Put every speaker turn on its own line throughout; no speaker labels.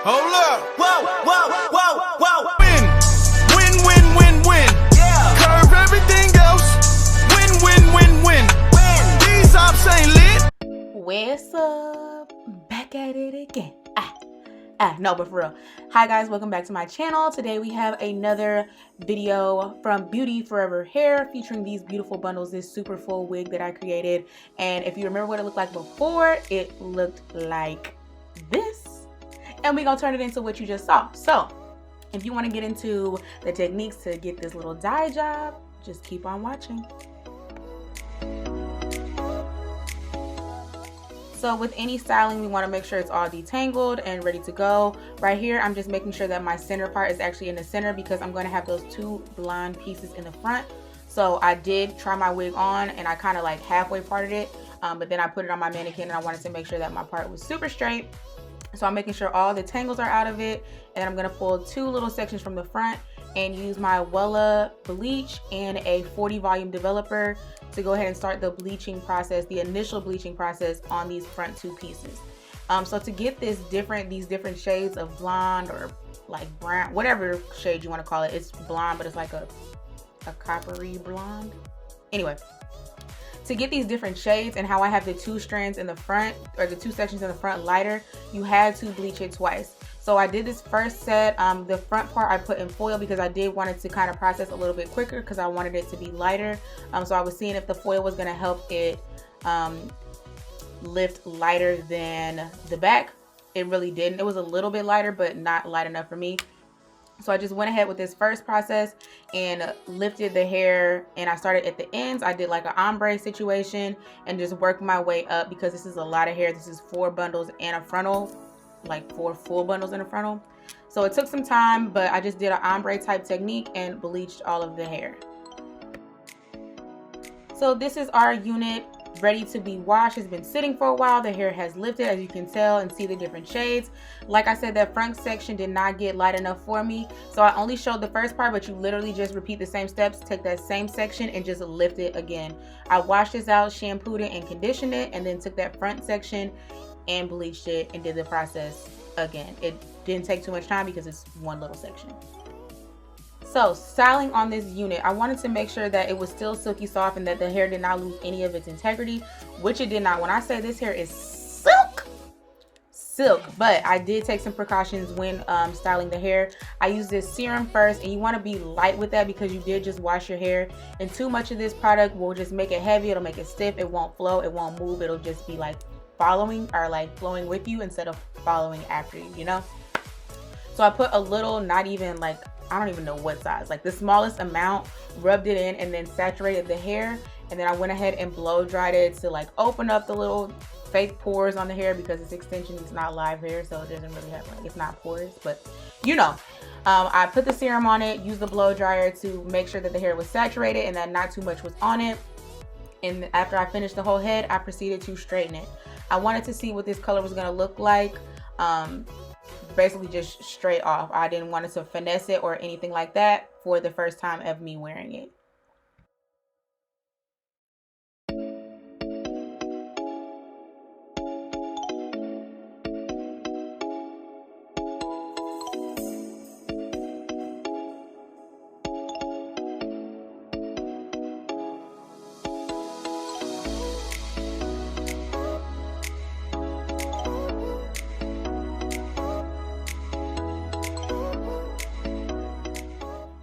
Hold up.
Whoa, whoa, whoa, whoa.
Win. Win, win, win, win.
Yeah.
Curve everything else. Win, win, win, win.
Win.
These ops ain't lit.
What's up? Back at it again. No, but for real. Hi guys, welcome back to my channel. Today we have another video from Beauty Forever Hair featuring these beautiful bundles, this super full wig that I created. And if you remember what it looked like before, it looked like this. And we're gonna turn it into what you just saw. So if you want to get into the techniques to get this little dye job, just keep on watching. So with any styling, we want to make sure it's all detangled and ready to go. Right here, I'm just making sure that my center part is actually in the center because I'm going to have those two blonde pieces in the front. So I did try my wig on and I kind of like halfway parted it, but then I put it on my mannequin and I wanted to make sure that my part was super straight. So I'm making sure all the tangles are out of it, and I'm going to pull two little sections from the front and use my Wella bleach and a 40 volume developer to go ahead and start the bleaching process, the initial bleaching process on these front two pieces. So to get these different shades of blonde or like brown, whatever shade you want to call it, it's blonde, but it's like a coppery blonde. Anyway, to get these different shades and how I have the two strands in the front, or the two sections in the front lighter, you had to bleach it twice. So I did this first set, the front part I put in foil because I did want it to kind of process a little bit quicker because I wanted it to be lighter. So I was seeing if the foil was going to help it lift lighter than the back. It really didn't. It was a little bit lighter, but not light enough for me. So I just went ahead with this first process and lifted the hair, and I started at the ends. I did like an ombre situation and just worked my way up because this is a lot of hair. This is 4 bundles and a frontal, like 4 full bundles and a frontal. So it took some time, but I just did an ombre type technique and bleached all of the hair. So this is our unit ready to be washed. It's been sitting for a while. The hair has lifted, as you can tell and see the different shades. Like I said, that front section did not get light enough for me, so I only showed the first part, but you literally just repeat the same steps. Take that same section and just lift it again. I washed this out, shampooed it and conditioned it, and then took that front section and bleached it and did the process again. It didn't take too much time because it's one little section. So styling on this unit, I wanted to make sure that it was still silky soft and that the hair did not lose any of its integrity, which it did not. When I say this hair is silk, but I did take some precautions when styling the hair. I used this serum first, and you want to be light with that because you did just wash your hair, and too much of this product will just make it heavy. It'll make it stiff. It won't flow. It won't move. It'll just be like following, or like flowing with you instead of following after you, you know? So I put a little, not even like, I don't even know what size, like the smallest amount, rubbed it in and then saturated the hair. And then I went ahead and blow dried it to like open up the little fake pores on the hair because it's extension, it's not live hair, so it doesn't really have, like, it's not porous, but you know. I put the serum on it, used the blow dryer to make sure that the hair was saturated and that not too much was on it. And after I finished the whole head, I proceeded to straighten it. I wanted to see what this color was gonna look like. Basically just straight off. I didn't want it to finesse it or anything like that for the first time of me wearing it.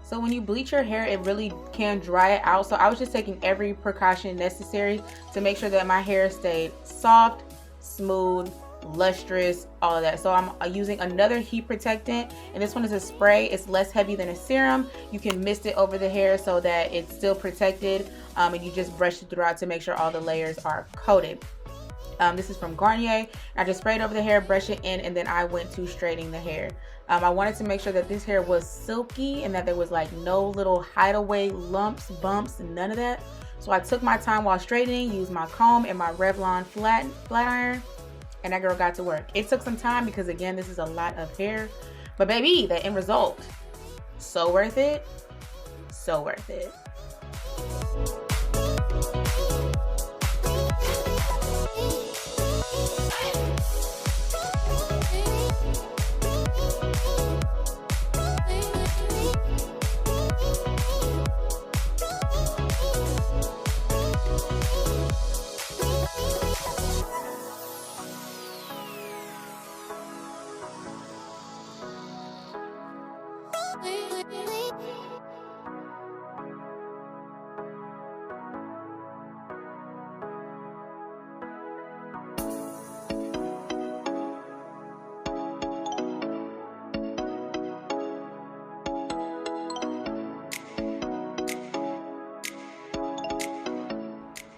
So when you bleach your hair, it really can dry it out. So I was just taking every precaution necessary to make sure that my hair stayed soft, smooth, lustrous, all of that. So I'm using another heat protectant, and this one is a spray. It's less heavy than a serum. You can mist it over the hair so that it's still protected, and you just brush it throughout to make sure all the layers are coated. This is from Garnier. I just sprayed over the hair, brush it in, and then I went to straightening the hair. I wanted to make sure that this hair was silky and that there was like no little hideaway lumps, bumps, none of that. So I took my time while straightening, used my comb and my Revlon flat iron, and that girl got to work. It took some time because, again, this is a lot of hair, but baby, the end result, so worth it, so worth it.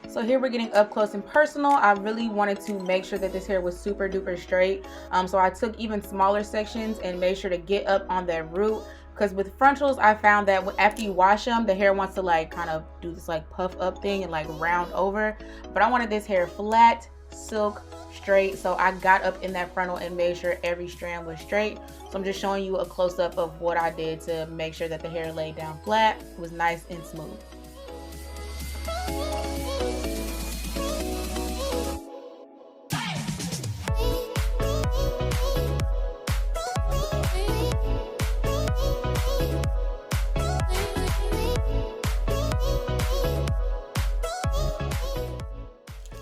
So here we're getting up close and personal. I really wanted to make sure that this hair was super duper straight. So I took even smaller sections and made sure to get up on that root. Because with frontals, I found that after you wash them, the hair wants to like kind of do this like puff up thing and like round over. But I wanted this hair flat, silk, straight. So I got up in that frontal and made sure every strand was straight. So I'm just showing you a close-up of what I did to make sure that the hair laid down flat, was nice and smooth.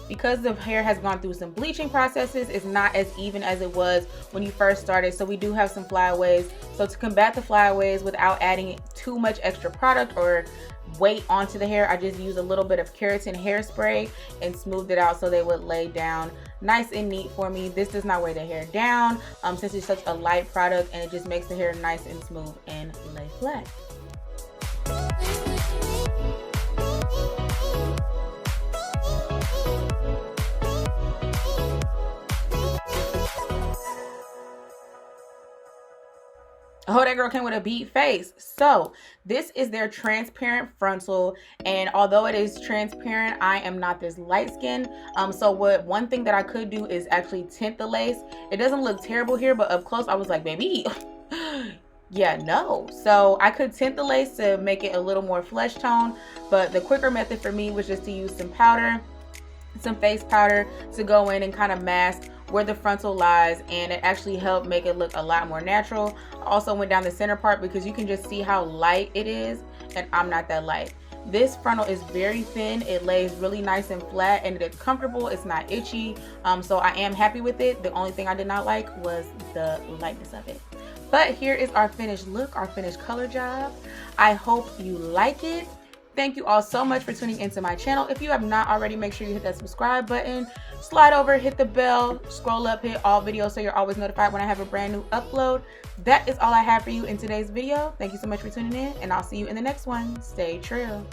Because the hair has gone through some bleaching processes, it's not as even as it was when you first started. So we do have some flyaways. So to combat the flyaways without adding too much extra product or weight onto the hair, I just used a little bit of keratin hairspray and smoothed it out so they would lay down nice and neat for me. This does not weigh the hair down since it's such a light product, and it just makes the hair nice and smooth and lay flat. Oh, that girl came with a beat face. So this is their transparent frontal, and although it is transparent, I am not this light skin. So one thing that I could do is actually tint the lace. It doesn't look terrible here, but up close I was like, baby, yeah, no. So I could tint the lace to make it a little more flesh tone, but the quicker method for me was just to use some powder, some face powder to go in and kind of mask where the frontal lies, and it actually helped make it look a lot more natural. I also went down the center part because you can just see how light it is, and I'm not that light. This frontal is very thin, it lays really nice and flat, and it's comfortable, it's not itchy. So I am happy with it. The only thing I did not like was the lightness of it. But here is our finished look, our finished color job. I hope you like it. Thank you all so much for tuning into my channel. If you have not already, make sure you hit that subscribe button, slide over, hit the bell, scroll up, hit all videos so you're always notified when I have a brand new upload. That is all I have for you in today's video. Thank you so much for tuning in, and I'll see you in the next one. Stay true.